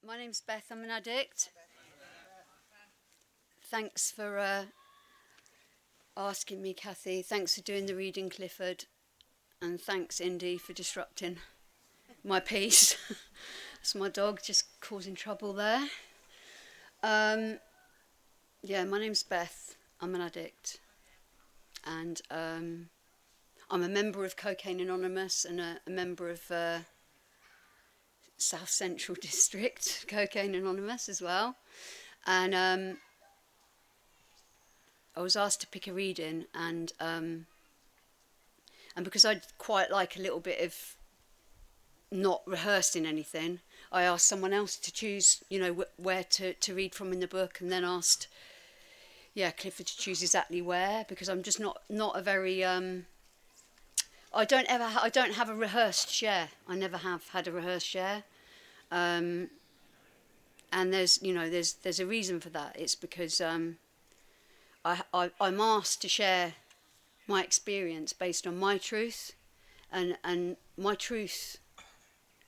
My name's Beth. I'm an addict. Thanks for asking me, Kathy. Thanks for doing the reading, Clifford. And thanks, Indy, for disrupting my peace. That's my dog just causing trouble there. Yeah, my name's Beth. I'm an addict. And I'm a member of Cocaine Anonymous and a member of South Central District Cocaine Anonymous as well. And I was asked to pick a reading, and because I'd quite like a little bit of not rehearsing anything, I asked someone else to choose, where to read from in the book, and then asked, Clifford to choose exactly where, because I'm just not a very I don't have a rehearsed share. I never have had a rehearsed share, and there's a reason for that. It's because I'm asked to share my experience based on my truth, and my truth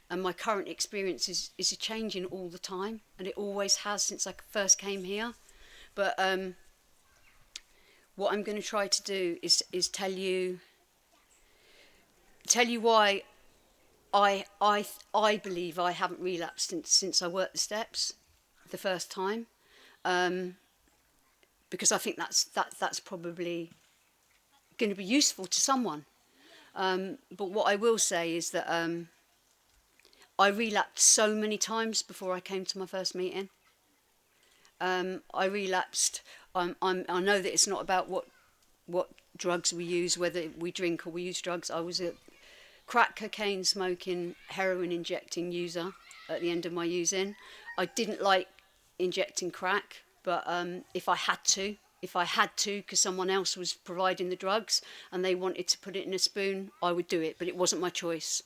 and my current experience is changing all the time, and it always has since I first came here. But what I'm going to try to do is tell you why I believe I haven't relapsed since I worked the steps the first time, because I think that's probably going to be useful to someone. But what I will say is that I relapsed so many times before I came to my first meeting. I relapsed. I know that it's not about what drugs we use, whether we drink or we use drugs. I was a crack cocaine smoking, heroin injecting user at the end of my using. I didn't like injecting crack, but if I had to, because someone else was providing the drugs and they wanted to put it in a spoon, I would do it, but it wasn't my choice.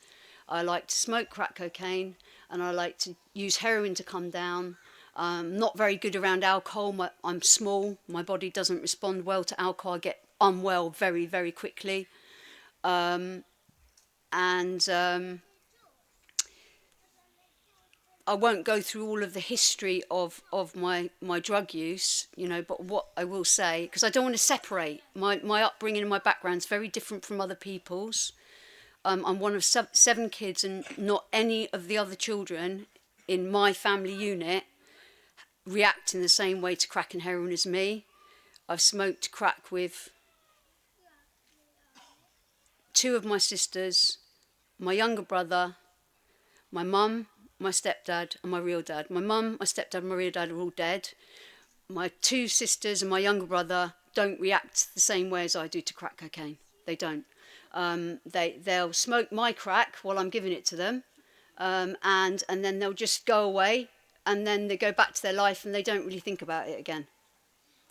I like to smoke crack cocaine, and I like to use heroin to come down. Not very good around alcohol. I'm small. My body doesn't respond well to alcohol. I get unwell very, very quickly. And I won't go through all of the history of my drug use, but what I will say, because I don't want to separate, my upbringing and my background is very different from other people's. I'm one of 7 kids, and not any of the other children in my family unit react in the same way to crack and heroin as me. I've smoked crack with 2 of my sisters, my younger brother, my mum, my stepdad, and my real dad. My mum, my stepdad, and my real dad are all dead. My 2 sisters and my younger brother don't react the same way as I do to crack cocaine. They don't. They'll smoke my crack while I'm giving it to them, and then they'll just go away, and then they go back to their life and they don't really think about it again.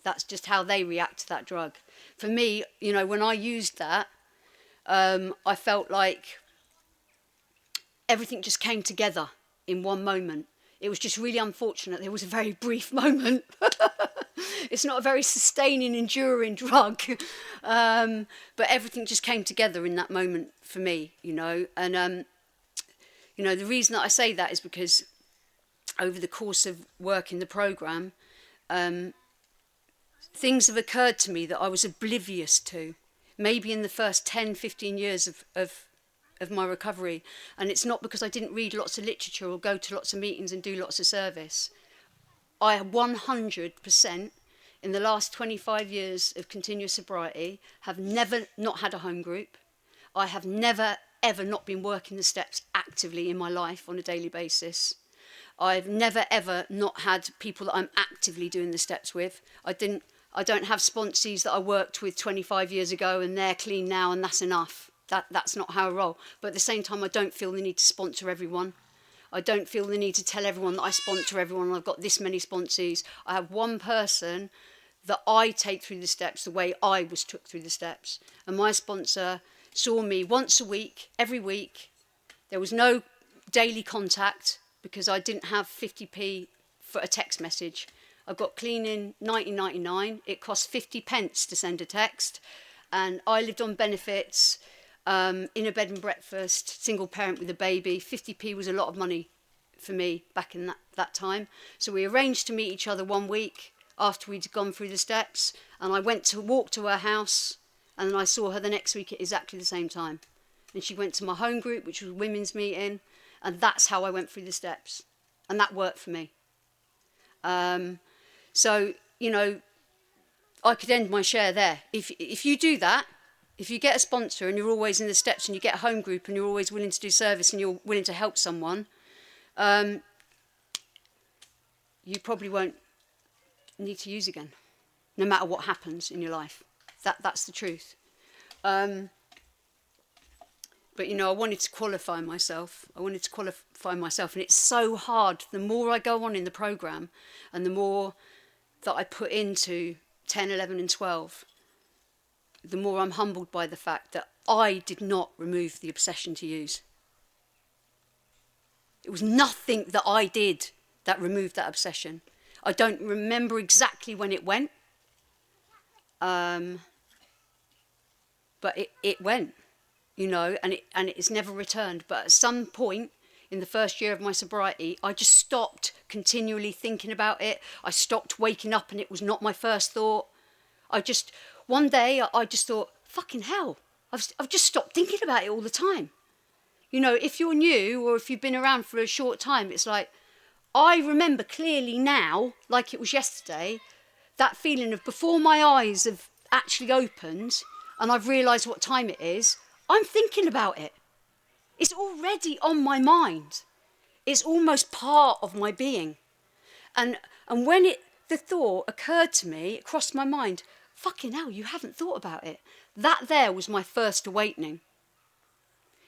That's just how they react to that drug. For me, when I used that, I felt like everything just came together in one moment. It was just really unfortunate. There was a very brief moment. It's not a very sustaining, enduring drug. But everything just came together in that moment for me, And, the reason that I say that is because over the course of working the programme, things have occurred to me that I was oblivious to, maybe in the first 10, 15 years of my recovery. And it's not because I didn't read lots of literature or go to lots of meetings and do lots of service. I 100% in the last 25 years of continuous sobriety have never not had a home group. I have never ever not been working the steps actively in my life on a daily basis. I've never ever not had people that I'm actively doing the steps with. I don't have sponsees that I worked with 25 years ago and they're clean now and that's enough. That's not how I roll. But at the same time, I don't feel the need to sponsor everyone. I don't feel the need to tell everyone that I sponsor everyone. I've got this many sponsees. I have one person that I take through the steps the way I was took through the steps. And my sponsor saw me once a week, every week. There was no daily contact because I didn't have 50p for a text message. I got clean in 1999. It cost 50 pence to send a text. And I lived on benefits, in a bed and breakfast, single parent with a baby. 50p was a lot of money for me back in that time. So we arranged to meet each other one week after we'd gone through the steps, and I went to walk to her house, and then I saw her the next week at exactly the same time. And she went to my home group, which was a women's meeting, and that's how I went through the steps. And that worked for me. So, you know, I could end my share there. If you do that, if you get a sponsor and you're always in the steps and you get a home group and you're always willing to do service and you're willing to help someone, you probably won't need to use again, no matter what happens in your life. That's the truth. But, you know, I wanted to qualify myself. And it's so hard. The more I go on in the programme and the more that I put into 10, 11 and 12, the more I'm humbled by the fact that I did not remove the obsession to use. It was nothing that I did that removed that obsession. I don't remember exactly when it went, but it went. You know, and it's never returned. But at some point in the first year of my sobriety, I just stopped continually thinking about it. I stopped waking up and it was not my first thought. One day I just thought, fucking hell, I've just stopped thinking about it all the time. You know, if you're new or if you've been around for a short time, it's like, I remember clearly now, like it was yesterday, that feeling of before my eyes have actually opened and I've realised what time it is, I'm thinking about it. It's already on my mind. It's almost part of my being. And when the thought occurred to me, it crossed my mind, fucking hell, you haven't thought about it. That there was my first awakening.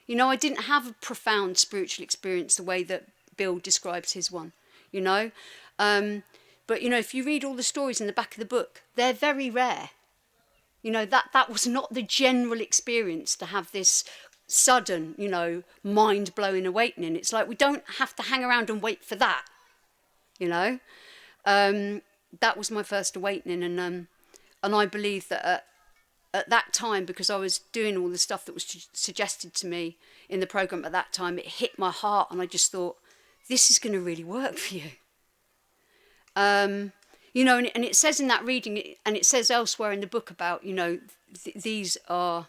You know, I didn't have a profound spiritual experience the way that Bill describes his one, you know. But, you know, if you read all the stories in the back of the book, they're very rare. You know, that was not the general experience to have this sudden, you know, mind-blowing awakening. It's like we don't have to hang around and wait for that, you know. That was my first awakening, and I believe that at that time, because I was doing all the stuff that was suggested to me in the programme at that time, it hit my heart, and I just thought, this is going to really work for you. You know, and it says in that reading, and it says elsewhere in the book about, you know, these are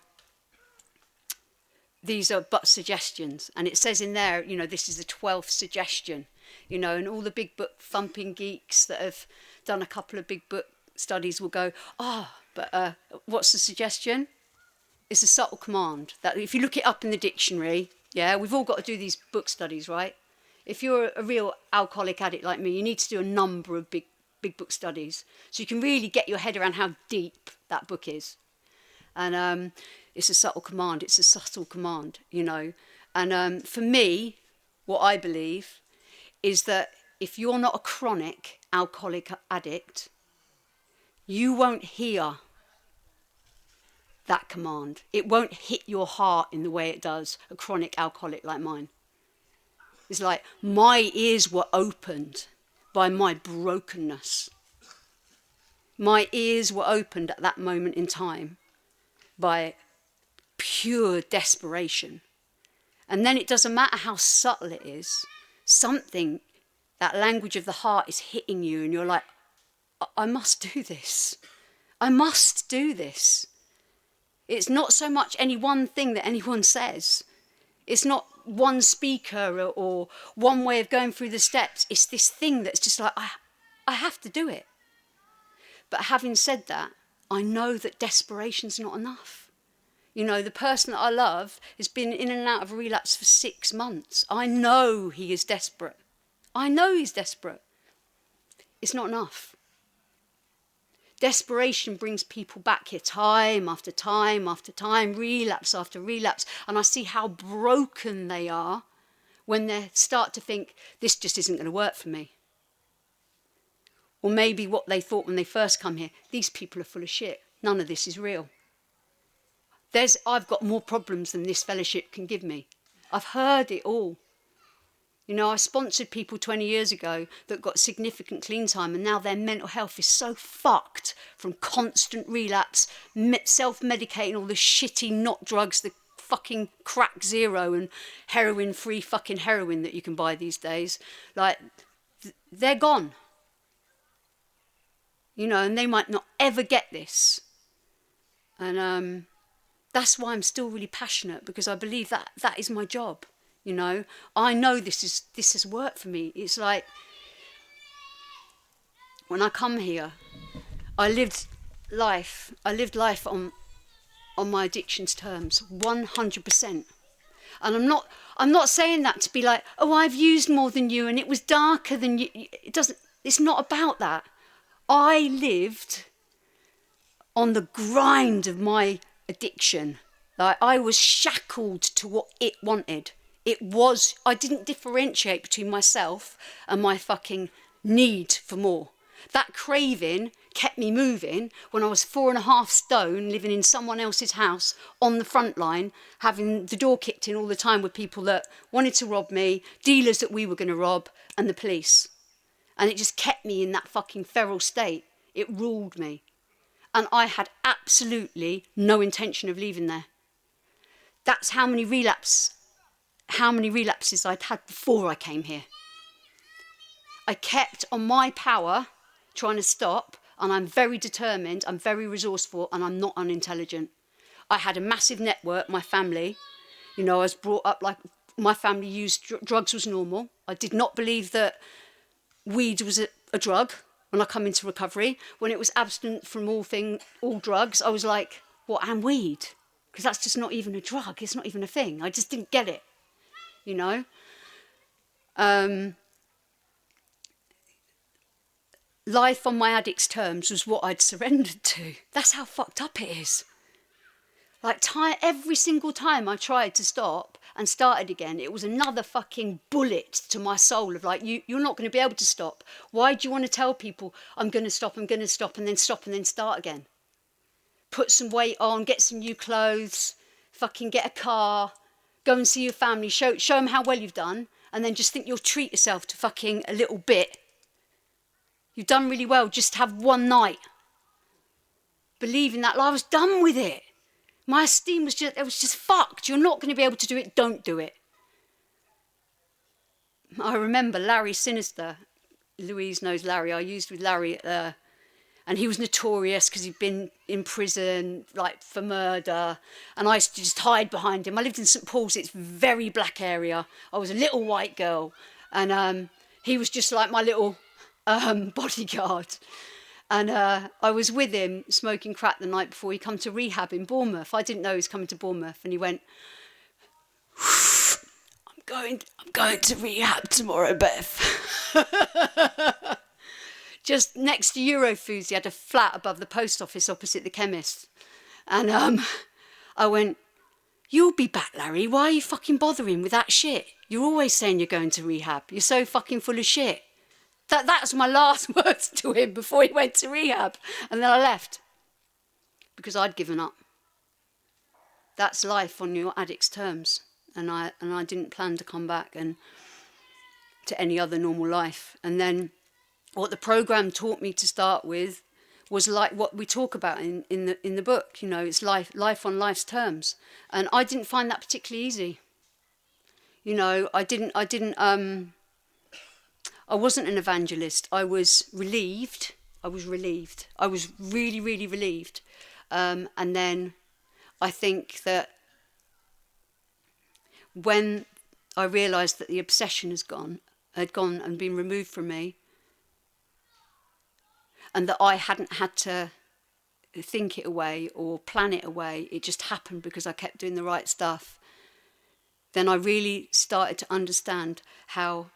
but suggestions. And it says in there, you know, this is the 12th suggestion, you know, and all the big book thumping geeks that have done a couple of big book studies will go, but what's the suggestion? It's a subtle command that if you look it up in the dictionary, yeah, we've all got to do these book studies, right? If you're a real alcoholic addict like me, you need to do a number of big book studies so you can really get your head around how deep that book is. And it's a subtle command, it's a subtle command, you know. And for me, what I believe is that if you're not a chronic alcoholic addict, you won't hear that command. It won't hit your heart in the way it does a chronic alcoholic like mine. It's like my ears were opened by my brokenness. My ears were opened at that moment in time by pure desperation. And then it doesn't matter how subtle it is, something, that language of the heart is hitting you and you're like, I must do this. I must do this. It's not so much any one thing that anyone says. It's not one speaker or one way of going through the steps. It's this thing that's just like, I have to do it. But having said that, I know that desperation's not enough. You know, the person that I love has been in and out of relapse for 6 months. I know he is desperate. I know he's desperate. It's not enough. Desperation brings people back here time after time after time, relapse after relapse. And I see how broken they are when they start to think, this just isn't going to work for me. Or maybe what they thought when they first come here, these people are full of shit. None of this is real. I've got more problems than this fellowship can give me. I've heard it all. You know, I sponsored people 20 years ago that got significant clean time, and now their mental health is so fucked from constant relapse, self-medicating all the shitty not drugs, the fucking crack zero and heroin-free fucking heroin that you can buy these days, like, they're gone. You know, and they might not ever get this. And that's why I'm still really passionate, because I believe that that is my job. You know, I know this has worked for me. It's like, when I come here, I lived life on my addiction's terms, 100%. And I'm not saying that to be like, oh, I've used more than you and it was darker than you. It's not about that. I lived on the grind of my addiction. Like, I was shackled to what it wanted. I didn't differentiate between myself and my fucking need for more. That craving kept me moving when I was 4.5 stone, living in someone else's house on the front line, having the door kicked in all the time with people that wanted to rob me, dealers that we were going to rob, and the police. And it just kept me in that fucking feral state. It ruled me. And I had absolutely no intention of leaving there. That's how many relapses I'd had before I came here. I kept on my power trying to stop, and I'm very determined, I'm very resourceful, and I'm not unintelligent. I had a massive network, my family. You know, I was brought up like my family used drugs was normal. I did not believe that weed was a drug when I come into recovery. When it was abstinent from all drugs, I was like, what, and weed? Because that's just not even a drug. It's not even a thing. I just didn't get it, you know. Life on my addict's terms was what I'd surrendered to. That's how fucked up it is. Like, every single time I tried to stop and started again, it was another fucking bullet to my soul of like, you're not going to be able to stop. Why do you want to tell people I'm going to stop, and then stop and then start again? Put some weight on, get some new clothes, fucking get a car, go and see your family, show them how well you've done, and then just think you'll treat yourself to fucking a little bit. You've done really well, just have one night. Believe in that. Like, I was done with it. My esteem was just fucked. You're not going to be able to do it, don't do it. I remember Larry Sinister. Louise knows Larry. I used with Larry, and he was notorious because he'd been in prison, like, for murder. And I used to just hide behind him. I lived in St Paul's. It's a very black area. I was a little white girl. And he was just like my little bodyguard. And I was with him smoking crack the night before he come to rehab in Bournemouth. I didn't know he was coming to Bournemouth, and he went, I'm going to rehab tomorrow, Beth. Just next to Eurofoods, he had a flat above the post office opposite the chemist. And I went, you'll be back, Larry. Why are you fucking bothering with that shit? You're always saying you're going to rehab. You're so fucking full of shit. That's my last words to him before he went to rehab. And then I left because I'd given up. That's life on your addict's terms. And I didn't plan to come back and to any other normal life. And then what the program taught me to start with was like what we talk about in the book. You know, it's life on life's terms. And I didn't find that particularly easy. You know, I wasn't an evangelist. I was relieved. I was really, really relieved. And then I think that when I realised that the obsession had gone and been removed from me, and that I hadn't had to think it away or plan it away, it just happened because I kept doing the right stuff, then I really started to understand how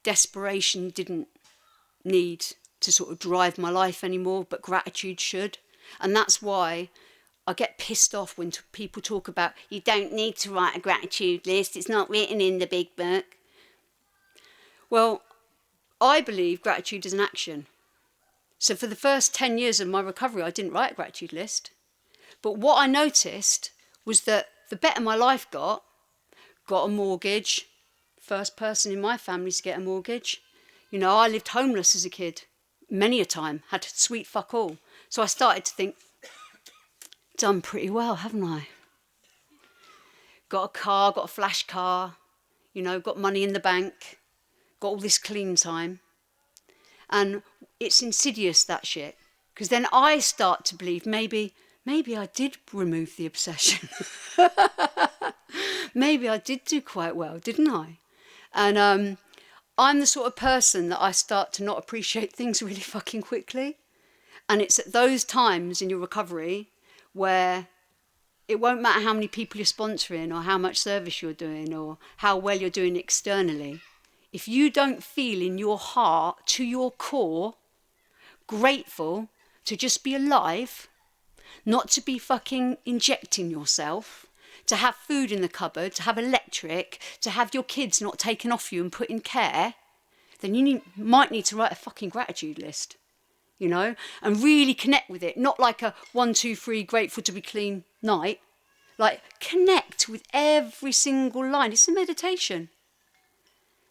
desperation didn't need to sort of drive my life anymore, but gratitude should. And that's why I get pissed off when people talk about, you don't need to write a gratitude list, it's not written in the big book. Well, I believe gratitude is an action. So for the first 10 years of my recovery, I didn't write a gratitude list. But what I noticed was that the better my life got a mortgage, first person in my family to get a mortgage. You know, I lived homeless as a kid, many a time, had sweet fuck all. So I started to think, done pretty well, haven't I? got a car, got a flash car, got money in the bank, got all this clean time. And it's insidious, that shit. Because then I start to believe maybe I did remove the obsession. Maybe I did do quite well, didn't I? And I'm the sort of person that I start to not appreciate things really fucking quickly. And it's at those times in your recovery where it won't matter how many people you're sponsoring or how much service you're doing or how well you're doing externally. If you don't feel in your heart, to your core, grateful to just be alive, not to be fucking injecting yourself, to have food in the cupboard, to have electric, to have your kids not taken off you and put in care, then you might need to write a fucking gratitude list, and really connect with it. Not like a 1, 2, 3, grateful to be clean night. Like, connect with every single line. It's a meditation.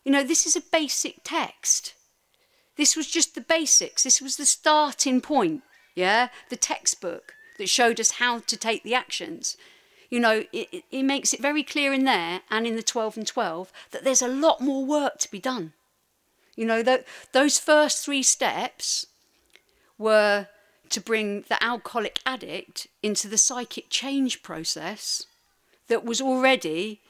This is a basic text. This was just the basics. This was the starting point, the textbook that showed us how to take the actions. It makes it very clear in there and in the 12 and 12 that there's a lot more work to be done. Those first 3 steps were to bring the alcoholic addict into the psychic change process that was already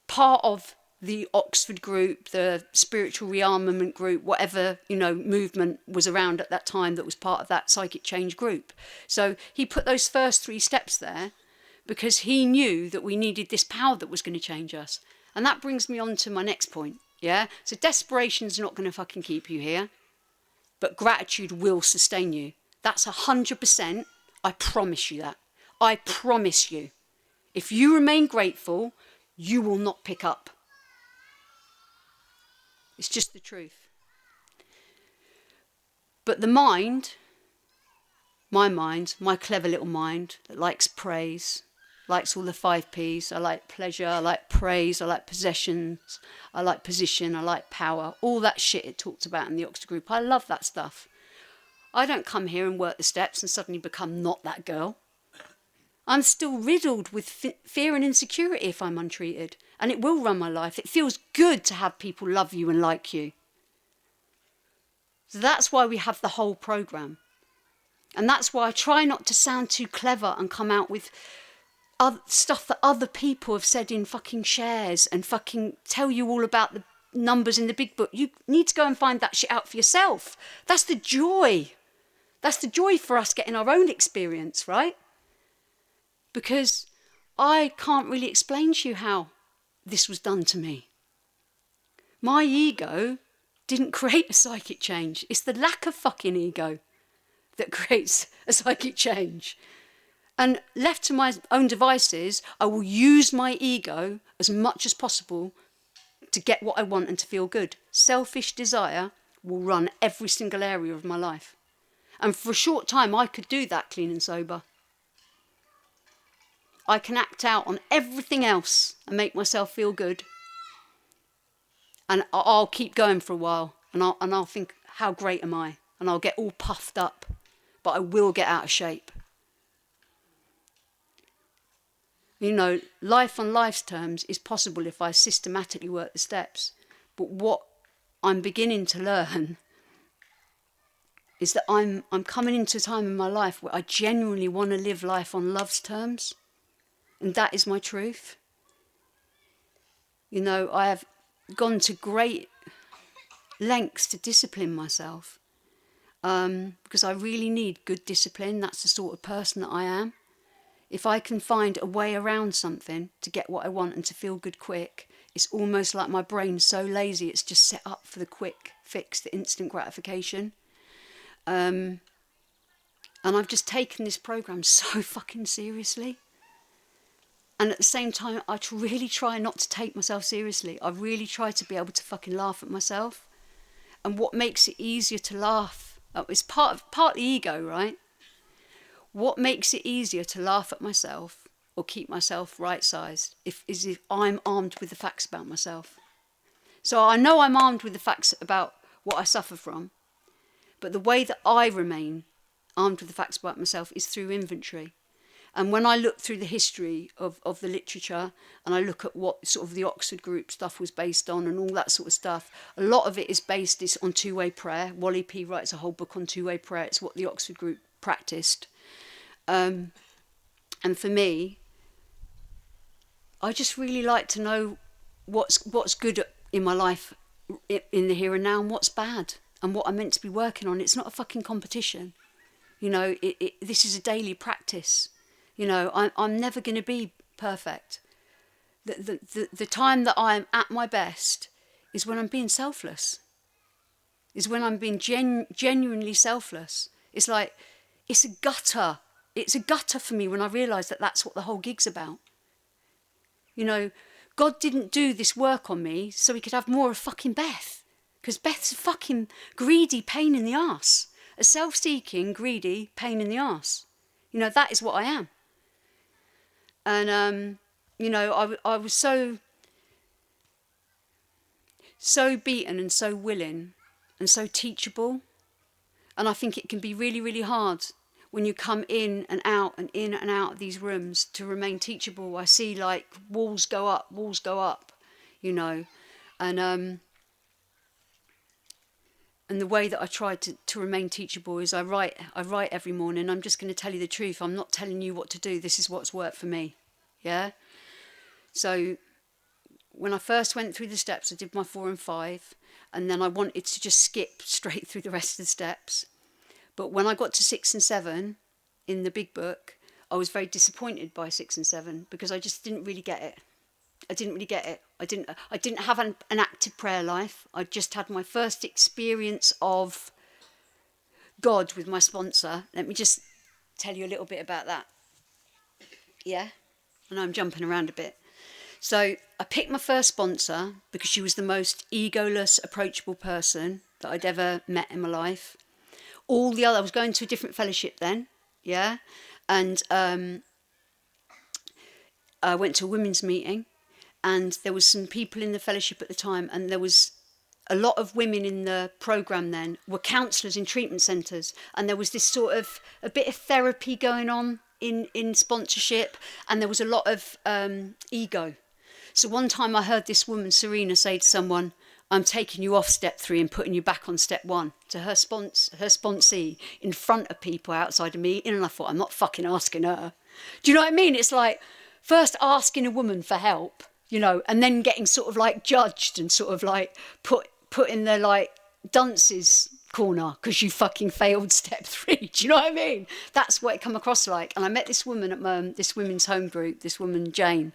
part of the Oxford group, the spiritual rearmament group, whatever, movement was around at that time that was part of that psychic change group. So he put those first 3 steps there because he knew that we needed this power that was going to change us. And that brings me on to my next point, So desperation's not going to fucking keep you here, but gratitude will sustain you. That's 100%. I promise you that. I promise you. If you remain grateful, you will not pick up. It's just the truth. But the mind, my clever little mind that likes praise, likes all the 5 Ps. I like pleasure, I like praise, I like possessions, I like position, I like power. All that shit it talked about in the Oxford group. I love that stuff. I don't come here and work the steps and suddenly become not that girl. I'm still riddled with fear and insecurity if I'm untreated. And it will run my life. It feels good to have people love you and like you. So that's why we have the whole programme. And that's why I try not to sound too clever and come out with stuff that other people have said in fucking shares and fucking tell you all about the numbers in the big book. You need to go and find that shit out for yourself. That's the joy. That's the joy for us getting our own experience, right? Because I can't really explain to you how this was done to me. My ego didn't create a psychic change. It's the lack of fucking ego that creates a psychic change. And left to my own devices, I will use my ego as much as possible to get what I want and to feel good. Selfish desire will run every single area of my life. And for a short time, I could do that clean and sober. I can act out on everything else and make myself feel good. And I'll keep going for a while. And I'll think, how great am I? And I'll get all puffed up. But I will get out of shape. Life on life's terms is possible if I systematically work the steps. But what I'm beginning to learn is that I'm coming into a time in my life where I genuinely want to live life on love's terms. And that is my truth. I have gone to great lengths to discipline myself. Because I really need good discipline. That's the sort of person that I am. If I can find a way around something to get what I want and to feel good quick, it's almost like my brain's so lazy it's just set up for the quick fix, the instant gratification. And I've just taken this program so fucking seriously. And at the same time, I really try not to take myself seriously. I really try to be able to fucking laugh at myself. And what makes it easier to laugh, it's partly ego, right? What makes it easier to laugh at myself or keep myself right-sized is if I'm armed with the facts about myself. So I know I'm armed with the facts about what I suffer from, but the way that I remain armed with the facts about myself is through inventory. And when I look through the history of the literature, and I look at what sort of the Oxford group stuff was based on and all that sort of stuff, a lot of it is based on two-way prayer. Wally P writes a whole book on two-way prayer. It's what the Oxford group practiced. And for me, I just really like to know what's good in my life in the here and now, and what's bad, and what I'm meant to be working on. It's not a fucking competition. You know, this is a daily practice. You know, I'm never going to be perfect. The time that I'm at my best is when I'm being selfless. Is when I'm being genuinely selfless. It's like, it's a gutter. It's a gutter for me when I realise that that's what the whole gig's about. You know, God didn't do this work on me so he could have more of fucking Beth. Because Beth's a fucking greedy pain in the arse. A self-seeking, greedy pain in the arse. You know, that is what I am. And, you know, I was so beaten and so willing and so teachable. And I think it can be really, really hard when you come in and out of these rooms to remain teachable. I see like walls go up, you know. And the way that I try to remain teachable is I write every morning. I'm just going to tell you the truth. I'm not telling you what to do. This is what's worked for me. Yeah? So when I first went through the steps, I did my 4 and 5. And then I wanted to just skip straight through the rest of the steps. But when I got to 6 and 7 in the big book, I was very disappointed by 6 and 7 because I just didn't really get it. I didn't have an active prayer life. I just had my first experience of God with my sponsor. Let me just tell you a little bit about that. Yeah? I know I'm jumping around a bit. So I picked my first sponsor because she was the most egoless, approachable person that I'd ever met in my life. All the other, I was going to a different fellowship then, yeah? And I went to a women's meeting. And there was some people in the fellowship at the time, and there was a lot of women in the programme then were counsellors in treatment centres, and there was this sort of a bit of therapy going on in sponsorship, and there was a lot of ego. So one time I heard this woman, Serena, say to someone, "I'm taking you off step 3 and putting you back on step 1, to her sponsee in front of people outside a meeting, and I thought, I'm not fucking asking her. Do you know what I mean? It's like first asking a woman for help, you know, and then getting sort of like judged and sort of like put in the like dunce's corner because you fucking failed step 3. Do you know what I mean? That's what it come across like. And I met this woman at this women's home group, this woman Jane,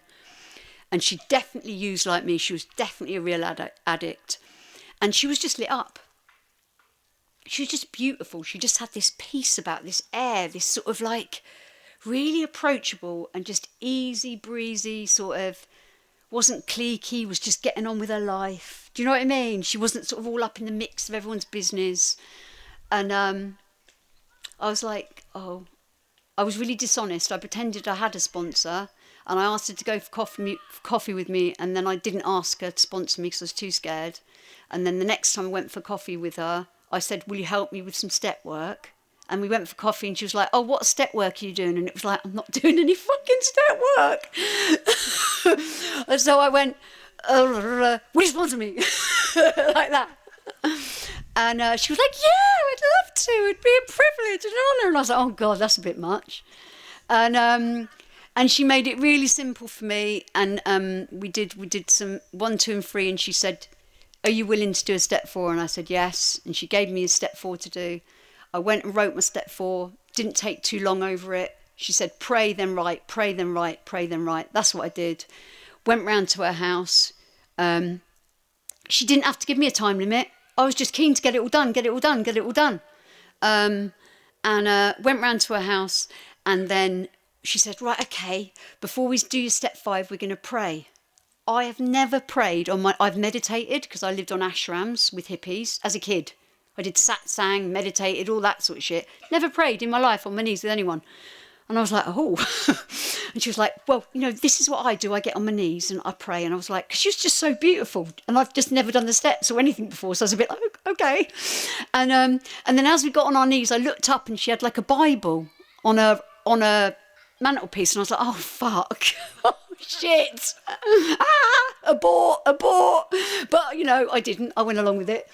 and she definitely used like me. She was definitely a real addict, and she was just lit up. She was just beautiful. She just had this peace about, this air, this sort of like really approachable and just easy breezy sort of. Wasn't cliquey, was just getting on with her life. Do you know what I mean? She wasn't sort of all up in the mix of everyone's business. And I was like, oh, I was really dishonest. I pretended I had a sponsor, and I asked her to go for coffee with me, and then I didn't ask her to sponsor me because I was too scared. And then the next time I went for coffee with her, I said, will you help me with some step work? And we went for coffee, and she was like, oh, what step work are you doing? And it was like, I'm not doing any fucking step work. And so I went, will you sponsor me? Like that. And she was like, yeah, I'd love to. It'd be a privilege and an honour. And I was like, oh, God, that's a bit much. And she made it really simple for me. And we did some 1, 2 and 3. And she said, are you willing to do a step 4? And I said, yes. And she gave me a step 4 to do. I went and wrote my step 4, didn't take too long over it. She said, pray, then write, pray, then write, pray, then write. That's what I did. Went round to her house. She didn't have to give me a time limit. I was just keen to get it all done. And went round to her house, and then she said, right, okay, before we do your step 5, we're going to pray. I have never prayed I've meditated because I lived on ashrams with hippies as a kid. I did satsang, meditated, all that sort of shit. Never prayed in my life on my knees with anyone. And I was like, oh. And she was like, well, you know, this is what I do. I get on my knees and I pray. And I was like, 'cause she was just so beautiful. And I've just never done the steps or anything before. So I was a bit like, okay. And then as we got on our knees, I looked up and she had like a Bible on a mantelpiece, and I was like, oh, fuck. Oh, shit. Abort. But, I didn't. I went along with it.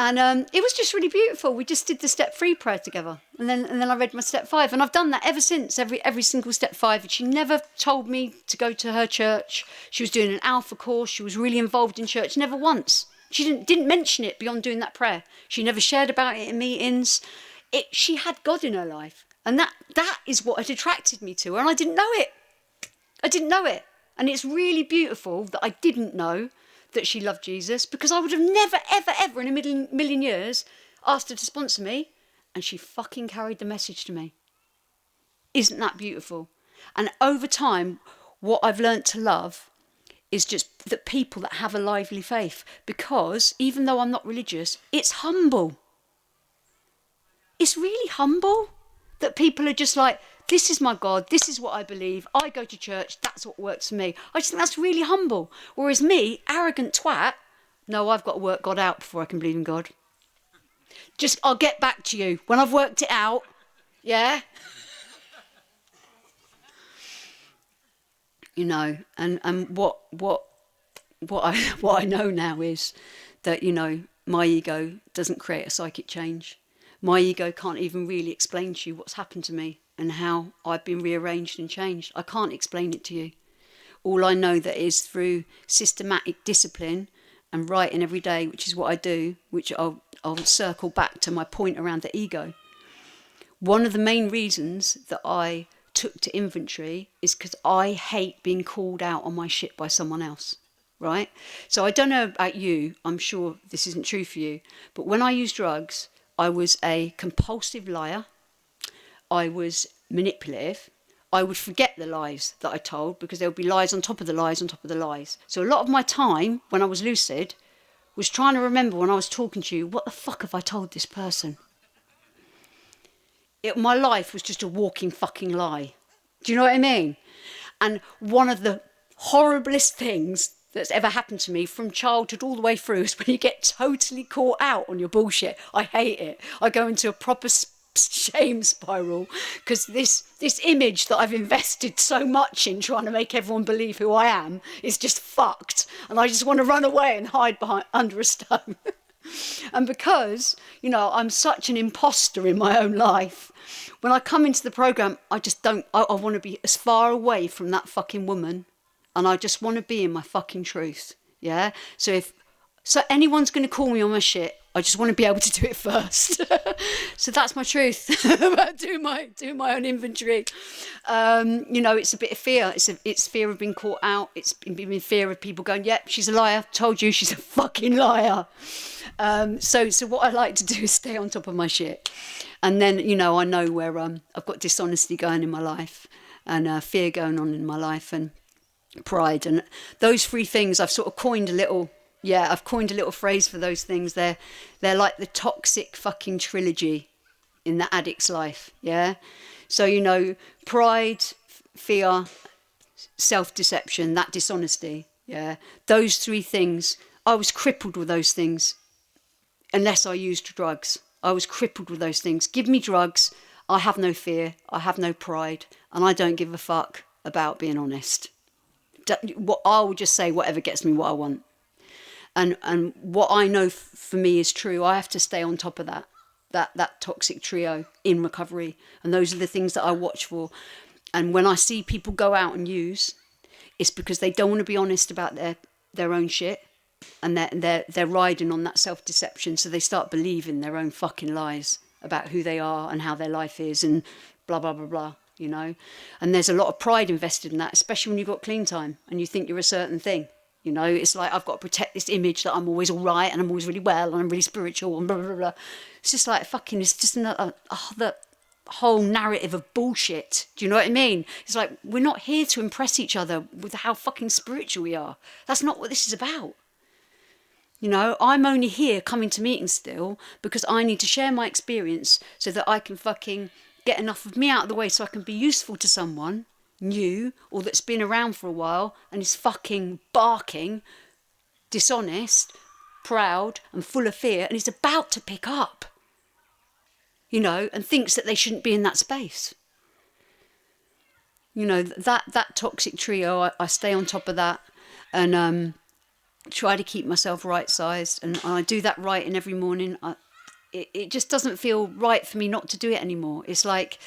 And it was just really beautiful. We just did the step 3 prayer together. And then I read my step 5. And I've done that ever since, every single step 5. And she never told me to go to her church. She was doing an Alpha course. She was really involved in church. Never once. She didn't mention it beyond doing that prayer. She never shared about it in meetings. She had God in her life. And that is what had attracted me to her. And I didn't know it. And it's really beautiful that I didn't know that she loved Jesus, because I would have never, ever, ever in a million years asked her to sponsor me. And she fucking carried the message to me. Isn't that beautiful? And over time, what I've learnt to love is just that people that have a lively faith, because even though I'm not religious, it's humble. It's really humble that people are just like, this is my God, this is what I believe, I go to church, that's what works for me. I just think that's really humble. Whereas me, arrogant twat, no, I've got to work God out before I can believe in God. Just, I'll get back to you when I've worked it out, yeah? And what I know now is that, my ego doesn't create a psychic change. My ego can't even really explain to you what's happened to me and how I've been rearranged and changed. I can't explain it to you. All I know that is through systematic discipline and writing every day, which is what I do, which I'll circle back to my point around the ego. One of the main reasons that I took to inventory is because I hate being called out on my shit by someone else, right? So I don't know about you, I'm sure this isn't true for you, but when I used drugs, I was a compulsive liar. I was manipulative. I would forget the lies that I told, because there would be lies on top of the lies on top of the lies. So a lot of my time when I was lucid was trying to remember, when I was talking to you, what the fuck have I told this person? My life was just a walking fucking lie. Do you know what I mean? And one of the horriblest things that's ever happened to me from childhood all the way through is when you get totally caught out on your bullshit. I hate it. I go into a proper shame spiral, because this image that I've invested so much in trying to make everyone believe who I am is just fucked, and I just want to run away and hide under a stone. And because, I'm such an imposter in my own life, when I come into the programme, I just don't, I want to be as far away from that fucking woman, and I just want to be in my fucking truth, yeah? So anyone's going to call me on my shit, I just want to be able to do it first. So that's my truth. do my own inventory. It's a bit of fear. It's fear of being caught out. It's been fear of people going, yep, she's a liar. Told you she's a fucking liar. So what I like to do is stay on top of my shit. And then, I know where I've got dishonesty going in my life, and fear going on in my life, and pride. And those 3 things I've sort of coined a little... Yeah, I've coined a little phrase for those things. They're like the toxic fucking trilogy in the addict's life, yeah? So, pride, fear, self-deception, that dishonesty, yeah? Those 3 things, I was crippled with those things unless I used drugs. I was crippled with those things. Give me drugs, I have no fear, I have no pride, and I don't give a fuck about being honest. I will just say whatever gets me what I want. And what I know for me is true. I have to stay on top of that toxic trio in recovery. And those are the things that I watch for. And when I see people go out and use, it's because they don't want to be honest about their own shit. And they're riding on that self-deception. So they start believing their own fucking lies about who they are and how their life is and blah, blah, blah, blah, And there's a lot of pride invested in that, especially when you've got clean time and you think you're a certain thing. It's like I've got to protect this image that I'm always all right and I'm always really well and I'm really spiritual and blah, blah, blah. It's just like it's just another the whole narrative of bullshit. Do you know what I mean? It's like, we're not here to impress each other with how fucking spiritual we are. That's not what this is about. I'm only here coming to meetings still because I need to share my experience so that I can fucking get enough of me out of the way so I can be useful to someone new or that's been around for a while and is fucking barking, dishonest, proud and full of fear, and is about to pick up, and thinks that they shouldn't be in that space. You know, that toxic trio, I stay on top of that, and try to keep myself right-sized, and I do that writing every morning. It just doesn't feel right for me not to do it anymore. It's like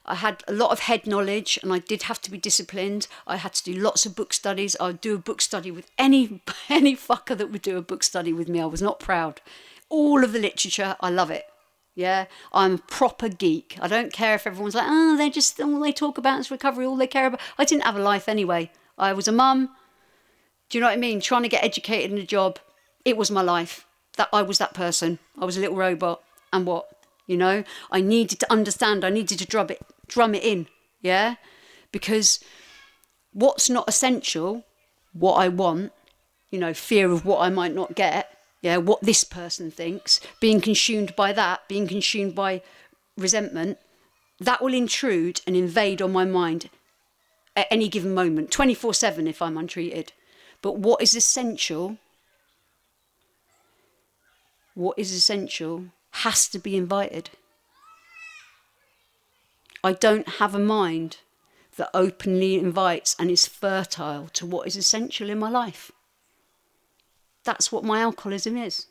I had a lot of head knowledge and I did have to be disciplined. I had to do lots of book studies. I would do a book study with any fucker that would do a book study with me. I was not proud. All of the literature, I love it. Yeah, I'm a proper geek. I don't care if everyone's like, oh, they're just, all they talk about is recovery, all they care about. I didn't have a life anyway. I was a mum. Do you know what I mean? Trying to get educated in a job. It was my life. That I was that person. I was a little robot. And what? You know, I needed to understand. I needed to drum it in. Yeah, because what's not essential, what I want, you know, fear of what I might not get. Yeah, what this person thinks, being consumed by that, being consumed by resentment, that will intrude and invade on my mind at any given moment, 24/7 if I'm untreated. But what is essential has to be invited. I don't have a mind that openly invites and is fertile to what is essential in my life. That's what my alcoholism is.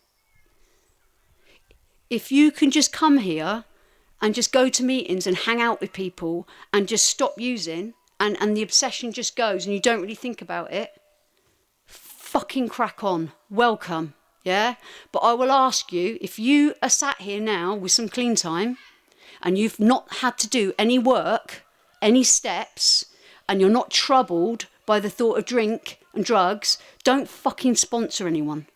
If you can just come here and just go to meetings and hang out with people and just stop using and the obsession just goes and you don't really think about it, fucking crack on. Welcome. Yeah? But I will ask you, if you are sat here now with some clean time and you've not had to do any work, any steps, and you're not troubled by the thought of drink and drugs, don't fucking sponsor anyone.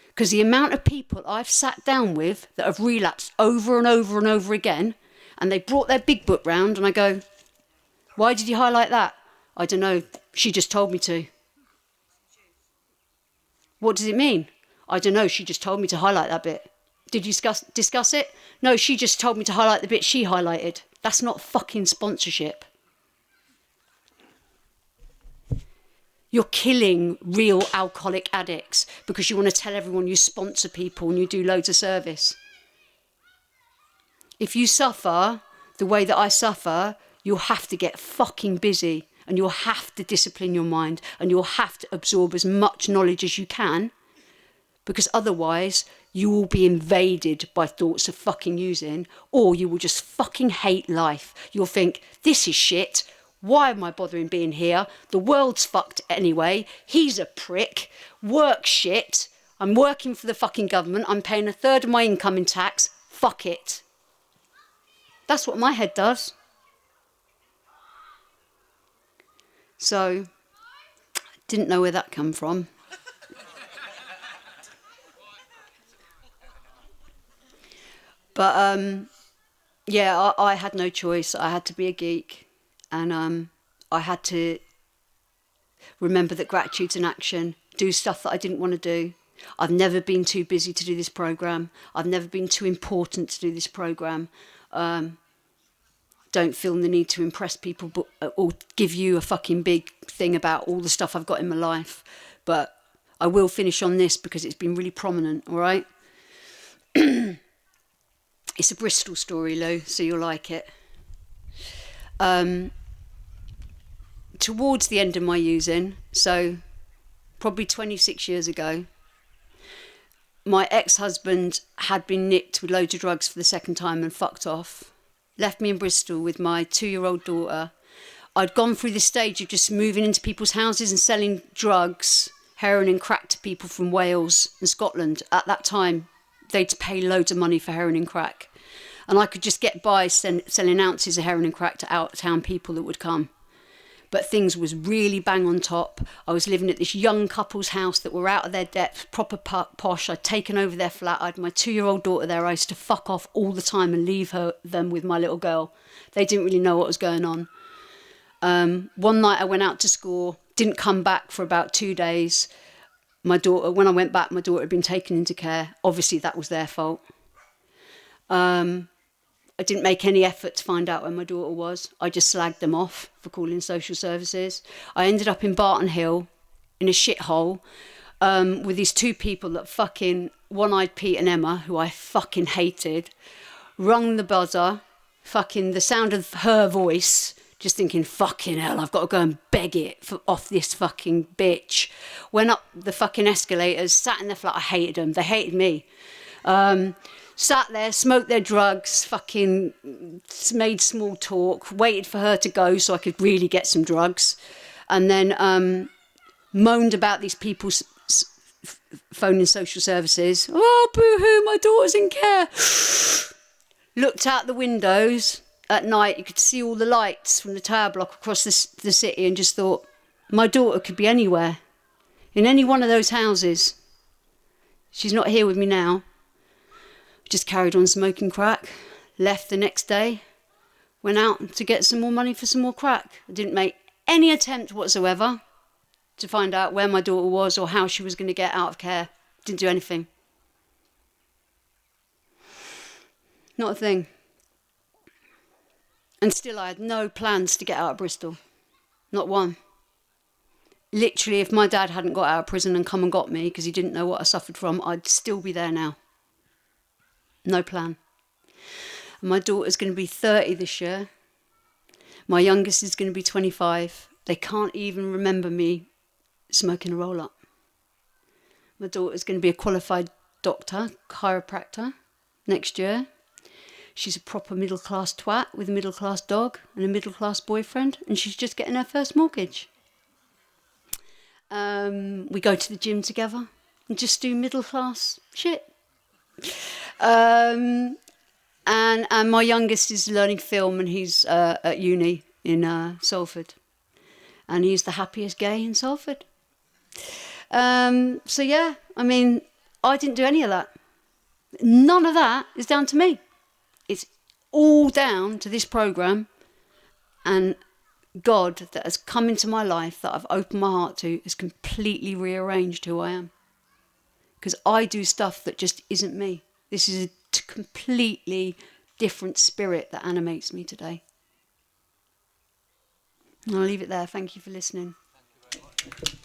Because the amount of people I've sat down with that have relapsed over and over and over again, and they brought their big book round, and I go, why did you highlight that? I don't know, she just told me to. What does it mean? I don't know, she just told me to highlight that bit. Did you discuss it? No, she just told me to highlight the bit she highlighted. That's not fucking sponsorship. You're killing real alcoholic addicts because you want to tell everyone you sponsor people and you do loads of service. If you suffer the way that I suffer, you'll have to get fucking busy and you'll have to discipline your mind and you'll have to absorb as much knowledge as you can, because otherwise you will be invaded by thoughts of fucking using, or you will just fucking hate life. You'll think, this is shit. Why am I bothering being here? The world's fucked anyway. He's a prick. Work shit. I'm working for the fucking government. I'm paying 1/3 of my income in tax. Fuck it. That's what my head does. So, didn't know where that come from. But, yeah, I had no choice. I had to be a geek. And I had to remember that gratitude's an action, do stuff that I didn't want to do. I've never been too busy to do this programme. I've never been too important to do this programme. Don't feel the need to impress people or give you a fucking big thing about all the stuff I've got in my life. But I will finish on this because it's been really prominent, all right? It's a Bristol story, Lou, so you'll like it. Towards the end of my using, so probably 26 years ago, my ex-husband had been nicked with loads of drugs for the second time and fucked off. Left me in Bristol with my 2-year-old daughter. I'd gone through the stage of just moving into people's houses and selling drugs, heroin and crack to people from Wales and Scotland. At that time, they'd pay loads of money for heroin and crack. And I could just get by selling ounces of heroin and crack to out-of-town people that would come. But things was really bang on top. I was living at this young couple's house that were out of their depth, proper posh. I'd taken over their flat. I had my 2-year-old daughter there. I used to fuck off all the time and leave them with my little girl. They didn't really know what was going on. One night I went out to school, didn't come back for about 2 days. When I went back, my daughter had been taken into care. Obviously, that was their fault. I didn't make any effort to find out where my daughter was. I just slagged them off for calling social services. I ended up in Barton Hill in a shithole with these 2 people that fucking One-Eyed Pete and Emma, who I fucking hated, rung the buzzer, fucking the sound of her voice, just thinking, fucking hell, I've got to go and beg it off this fucking bitch. Went up the fucking escalators, sat in the flat. I hated them. They hated me. Sat there, smoked their drugs, fucking made small talk, waited for her to go so I could really get some drugs, and then moaned about these people phoning social services. Oh, boo-hoo, my daughter's in care. Looked out the windows at night, you could see all the lights from the tower block across the city, and just thought, my daughter could be anywhere, in any one of those houses. She's not here with me now. Just carried on smoking crack, left the next day, went out to get some more money for some more crack. I didn't make any attempt whatsoever to find out where my daughter was or how she was going to get out of care. Didn't do anything. Not a thing. And still I had no plans to get out of Bristol. Not one. Literally, if my dad hadn't got out of prison and come and got me because he didn't know what I suffered from, I'd still be there now. No plan. And my daughter's going to be 30 this year. My youngest is going to be 25. They can't even remember me smoking a roll-up. My daughter's going to be a qualified doctor, chiropractor, next year. She's a proper middle-class twat with a middle-class dog and a middle-class boyfriend, and she's just getting her first mortgage. We go to the gym together and just do middle-class shit. And my youngest is learning film, and he's at uni in Salford, and he's the happiest gay in Salford. So yeah, I mean, I didn't do any of that. None of that is down to me. It's all down to this program and God that has come into my life, that I've opened my heart to, has completely rearranged who I am. Because I do stuff that just isn't me. This is a completely different spirit that animates me today. And I'll leave it there. Thank you for listening. Thank you very much.